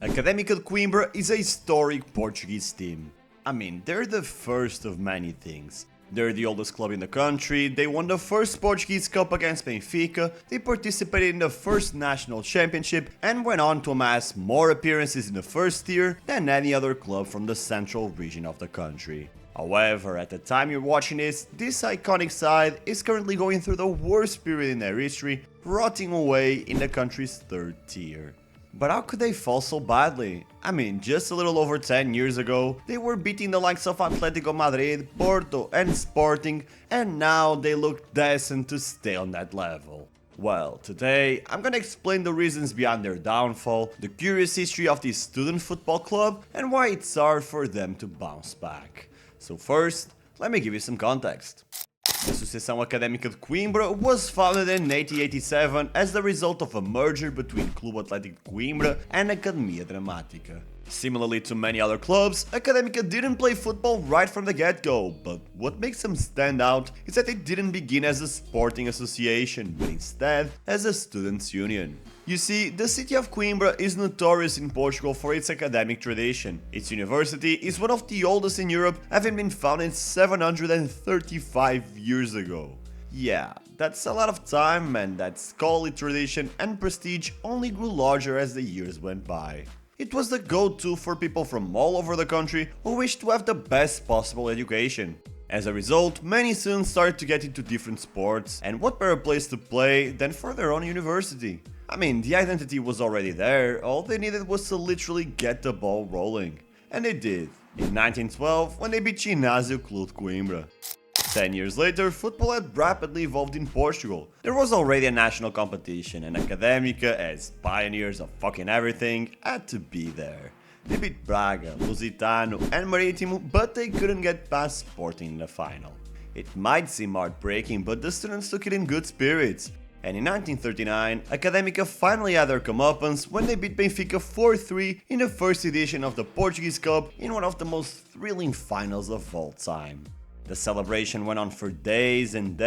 Académica de Coimbra is a historic Portuguese team. I mean, they're the first of many things. They're the oldest club in the country, they won the first Portuguese Cup against Benfica, they participated in the first national championship and went on to amass more appearances in the first tier than any other club from the central region of the country. However, at the time you're watching this iconic side is currently going through the worst period in their history, rotting away in the country's third tier. But how could they fall so badly? I mean, just a little over 10 years ago, they were beating the likes of Atletico Madrid, Porto and Sporting, and now they look destined to stay on that level. Well, today I'm gonna explain the reasons behind their downfall, the curious history of this student football club, and why it's hard for them to bounce back. So first, let me give you some context. The Associação Académica de Coimbra was founded in 1887 as the result of a merger between Clube Atlético de Coimbra and Academia Dramática. Similarly to many other clubs, Académica didn't play football right from the get-go, but what makes them stand out is that they didn't begin as a sporting association, but instead as a students' union. You see, the city of Coimbra is notorious in Portugal for its academic tradition. Its university is one of the oldest in Europe, having been founded 735 years ago. Yeah, that's a lot of time, and that scholarly tradition and prestige only grew larger as the years went by. It was the go-to for people from all over the country who wished to have the best possible education. As a result, many students started to get into different sports, and what better place to play than for their own university? I mean, the identity was already there, all they needed was to literally get the ball rolling. And they did, in 1912 when they beat Ginásio Clube de Coimbra. 10 years later, football had rapidly evolved in Portugal. There was already a national competition, and Académica, as pioneers of fucking everything, had to be there. They beat Braga, Lusitano and Marítimo, but they couldn't get past Sporting in the final. It might seem heartbreaking, but the students took it in good spirits. And in 1939, Académica finally had their comeuppance when they beat Benfica 4-3 in the first edition of the Portuguese Cup in one of the most thrilling finals of all time. The celebration went on for days, and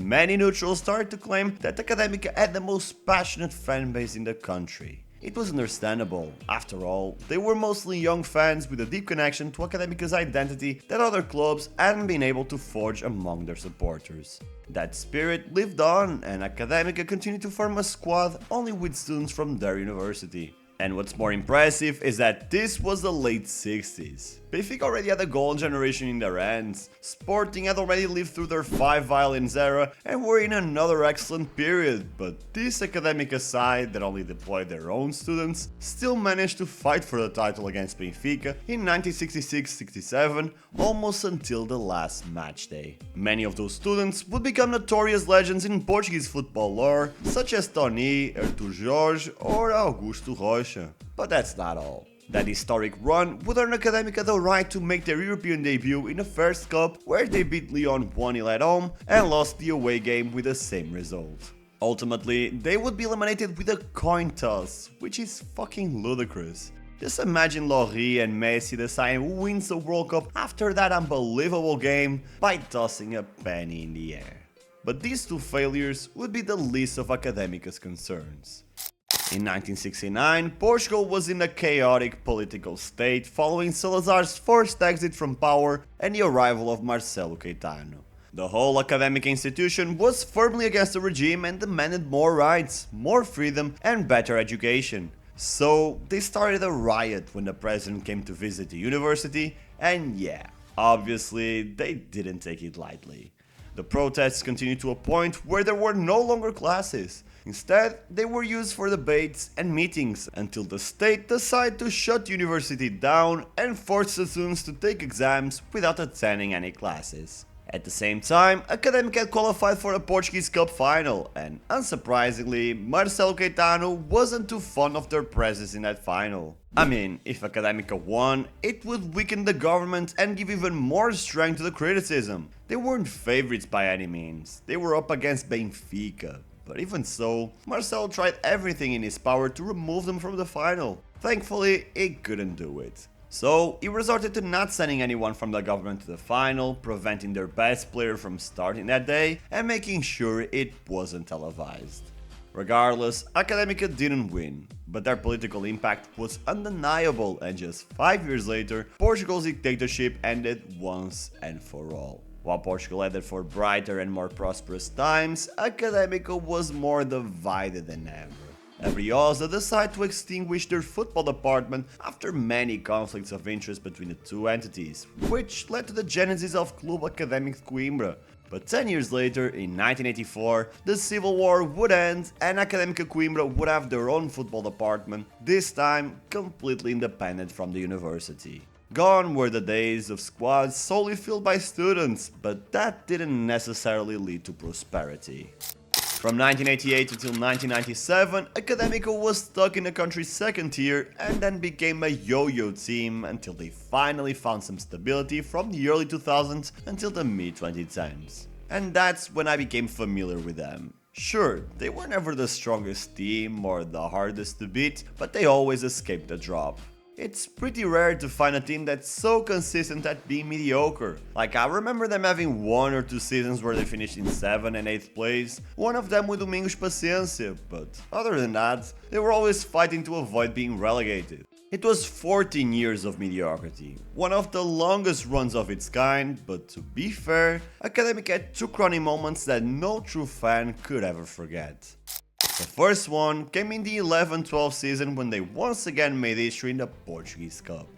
many neutrals started to claim that Académica had the most passionate fanbase in the country. It was understandable. After all, they were mostly young fans with a deep connection to Académica's identity that other clubs hadn't been able to forge among their supporters. That spirit lived on, and Académica continued to form a squad only with students from their university. And what's more impressive is that this was the late 60s. Benfica already had a golden generation in their hands, Sporting had already lived through their five violins era and were in another excellent period, but this Académica side that only deployed their own students still managed to fight for the title against Benfica in 1966-67, almost until the last match day. Many of those students would become notorious legends in Portuguese football lore, such as Tony, Artur Jorge or Augusto Rocha. But that's not all. That historic run would earn Académica the right to make their European debut in the first cup, where they beat Lyon 1-0 at home and lost the away game with the same result. Ultimately, they would be eliminated with a coin toss, which is fucking ludicrous. Just imagine Lloris and Messi deciding who wins the World Cup after that unbelievable game by tossing a penny in the air. But these two failures would be the least of Académica's concerns. In 1969, Portugal was in a chaotic political state following Salazar's forced exit from power and the arrival of Marcelo Caetano. The whole academic institution was firmly against the regime and demanded more rights, more freedom and better education. So they started a riot when the president came to visit the university, and yeah, obviously they didn't take it lightly. The protests continued to a point where there were no longer classes. Instead, they were used for debates and meetings until the state decided to shut the university down and force the students to take exams without attending any classes. At the same time, Académica had qualified for a Portuguese Cup final, and unsurprisingly, Marcelo Caetano wasn't too fond of their presence in that final. I mean, if Académica won, it would weaken the government and give even more strength to the criticism. They weren't favorites by any means, they were up against Benfica. But even so, Marcelo tried everything in his power to remove them from the final. Thankfully, he couldn't do it. So, he resorted to not sending anyone from the government to the final, preventing their best player from starting that day, and making sure it wasn't televised. Regardless, Académica didn't win, but their political impact was undeniable, and just 5 years later, Portugal's dictatorship ended once and for all. While Portugal headed for brighter and more prosperous times, Académica was more divided than ever. Briosa decided to extinguish their football department after many conflicts of interest between the two entities, which led to the genesis of Club Académico de Coimbra. But 10 years later, in 1984, the civil war would end and Académica Coimbra would have their own football department, this time completely independent from the university. Gone were the days of squads solely filled by students, but that didn't necessarily lead to prosperity. From 1988 until 1997, Académica was stuck in the country's second tier and then became a yo-yo team until they finally found some stability from the early 2000s until the mid-2010s. And that's when I became familiar with them. Sure, they were never the strongest team or the hardest to beat, but they always escaped the drop. It's pretty rare to find a team that's so consistent at being mediocre. Like, I remember them having 1 or 2 seasons where they finished in 7th and 8th place, one of them with Domingos Paciência, but other than that, they were always fighting to avoid being relegated. It was 14 years of mediocrity, one of the longest runs of its kind, but to be fair, Académica had 2 crowning moments that no true fan could ever forget. The first one came in the 11-12 season when they once again made history in the Portuguese Cup.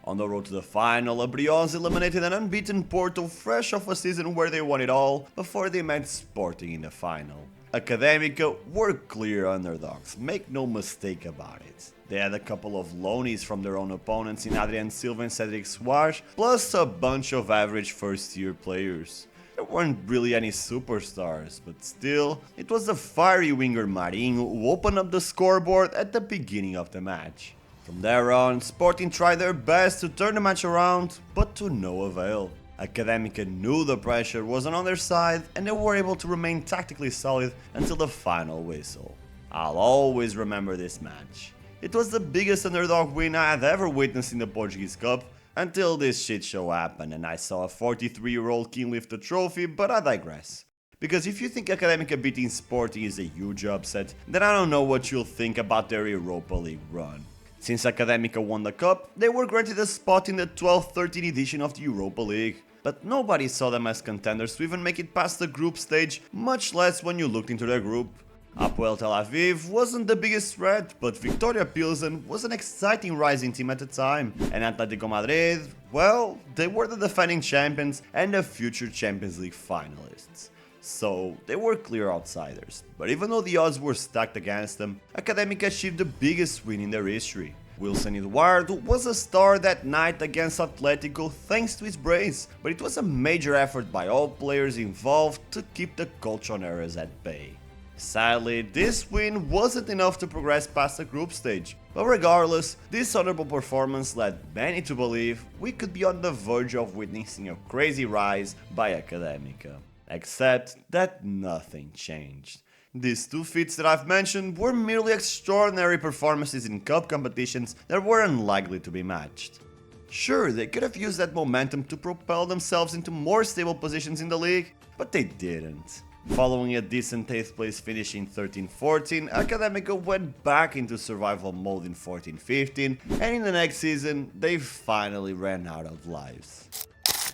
On the road to the final, Briosa eliminated an unbeaten Porto fresh off a season where they won it all before they met Sporting in the final. Académica were clear underdogs, make no mistake about it. They had a couple of loanies from their own opponents in Adrian Silva and Cedric Soares, plus a bunch of average first-tier players. There weren't really any superstars, but still, it was the fiery winger Marinho who opened up the scoreboard at the beginning of the match. From there on, Sporting tried their best to turn the match around, but to no avail. Académica knew the pressure wasn't on their side and they were able to remain tactically solid until the final whistle. I'll always remember this match. It was the biggest underdog win I had ever witnessed in the Portuguese Cup, until this shit show happened and I saw a 43-year-old king lift the trophy, but I digress. Because if you think Académica beating Sporting is a huge upset, then I don't know what you'll think about their Europa League run. Since Académica won the cup, they were granted a spot in the 12-13 edition of the Europa League. But nobody saw them as contenders to even make it past the group stage, much less when you looked into their group. Hapoel Tel Aviv wasn't the biggest threat, but Victoria Pilsen was an exciting rising team at the time, and Atletico Madrid, well, they were the defending champions and the future Champions League finalists. So they were clear outsiders, but even though the odds were stacked against them, Académica achieved the biggest win in their history. Wilson Eduardo was a star that night against Atletico thanks to his brace, but it was a major effort by all players involved to keep the Colchoneros at bay. Sadly, this win wasn't enough to progress past the group stage, but regardless, this honorable performance led many to believe we could be on the verge of witnessing a crazy rise by Académica. Except that nothing changed. These 2 feats that I've mentioned were merely extraordinary performances in cup competitions that were unlikely to be matched. Sure, they could have used that momentum to propel themselves into more stable positions in the league, but they didn't. Following a decent 8th place finish in 13-14, Académica went back into survival mode in 14-15, and in the next season, they finally ran out of lives.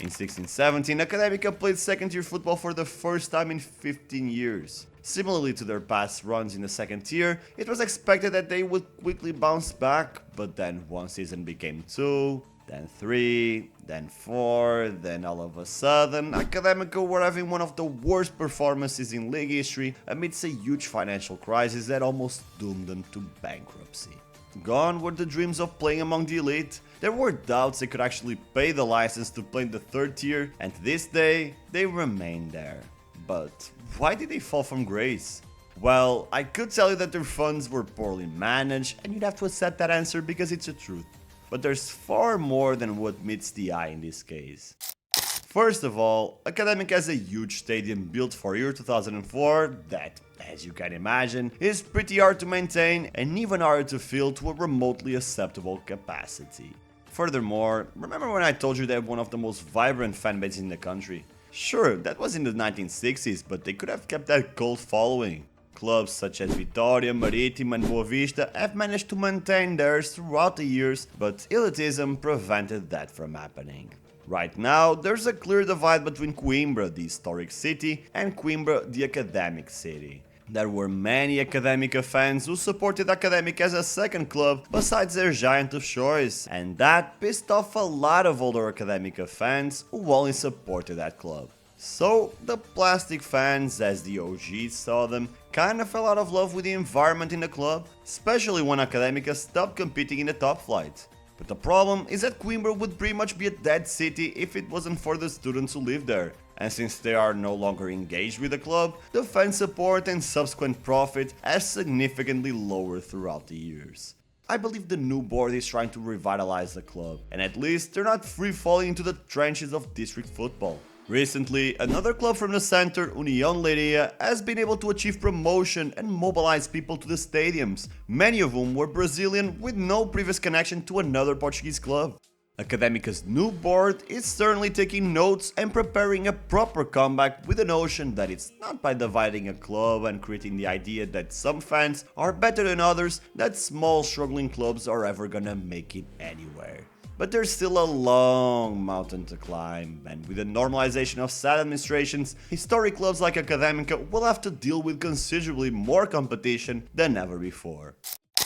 In 16-17, Académica played second-tier football for the first time in 15 years. Similarly to their past runs in the second tier, it was expected that they would quickly bounce back, but then one season became 2, then 3, then 4, then all of a sudden, Académica were having one of the worst performances in league history amidst a huge financial crisis that almost doomed them to bankruptcy. Gone were the dreams of playing among the elite. There were doubts they could actually pay the license to play in the 3rd tier, and to this day, they remain there. But why did they fall from grace? Well, I could tell you that their funds were poorly managed, and you'd have to accept that answer because it's the truth. But there's far more than what meets the eye in this case. First of all, Académica has a huge stadium built for year 2004 that, as you can imagine, is pretty hard to maintain and even harder to fill to a remotely acceptable capacity. Furthermore, remember when I told you they have one of the most vibrant fan bases in the country? Sure, that was in the 1960s, but they could have kept that cult following. Clubs such as Vitória, Marítimo and Boa Vista have managed to maintain theirs throughout the years, but elitism prevented that from happening. Right now, there's a clear divide between Coimbra, the historic city, and Coimbra, the academic city. There were many Académica fans who supported Académica as a second club besides their giant of choice, and that pissed off a lot of older Académica fans who only supported that club. So, the plastic fans, as the OGs saw them, kinda fell out of love with the environment in the club, especially when Académica stopped competing in the top flight. But the problem is that Coimbra would pretty much be a dead city if it wasn't for the students who live there. And since they are no longer engaged with the club, the fan support and subsequent profit has significantly lowered throughout the years. I believe the new board is trying to revitalize the club, and at least they're not free falling into the trenches of district football. Recently, another club from the center, União Leiria, has been able to achieve promotion and mobilize people to the stadiums, many of whom were Brazilian with no previous connection to another Portuguese club. Académica's new board is certainly taking notes and preparing a proper comeback with the notion that it's not by dividing a club and creating the idea that some fans are better than others that small struggling clubs are ever gonna make it anywhere. But there's still a long mountain to climb, and with the normalization of sad administrations, historic clubs like Académica will have to deal with considerably more competition than ever before.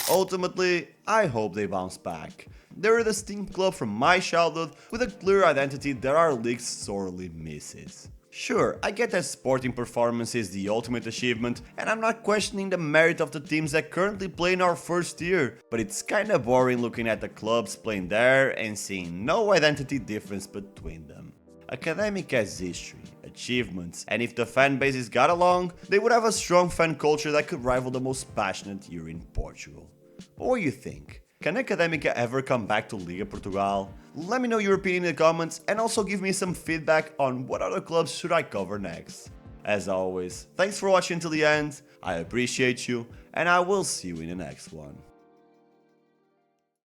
Ultimately, I hope they bounce back. They're a distinct club from my childhood with a clear identity that our league sorely misses. Sure, I get that sporting performance is the ultimate achievement, and I'm not questioning the merit of the teams that currently play in our first tier, but it's kinda boring looking at the clubs playing there and seeing no identity difference between them. Académica has history, achievements, and if the fan bases got along, they would have a strong fan culture that could rival the most passionate here in Portugal. What do you think? Can Académica ever come back to Liga Portugal? Let me know your opinion in the comments and also give me some feedback on what other clubs should I cover next. As always, thanks for watching till the end, I appreciate you, and I will see you in the next one.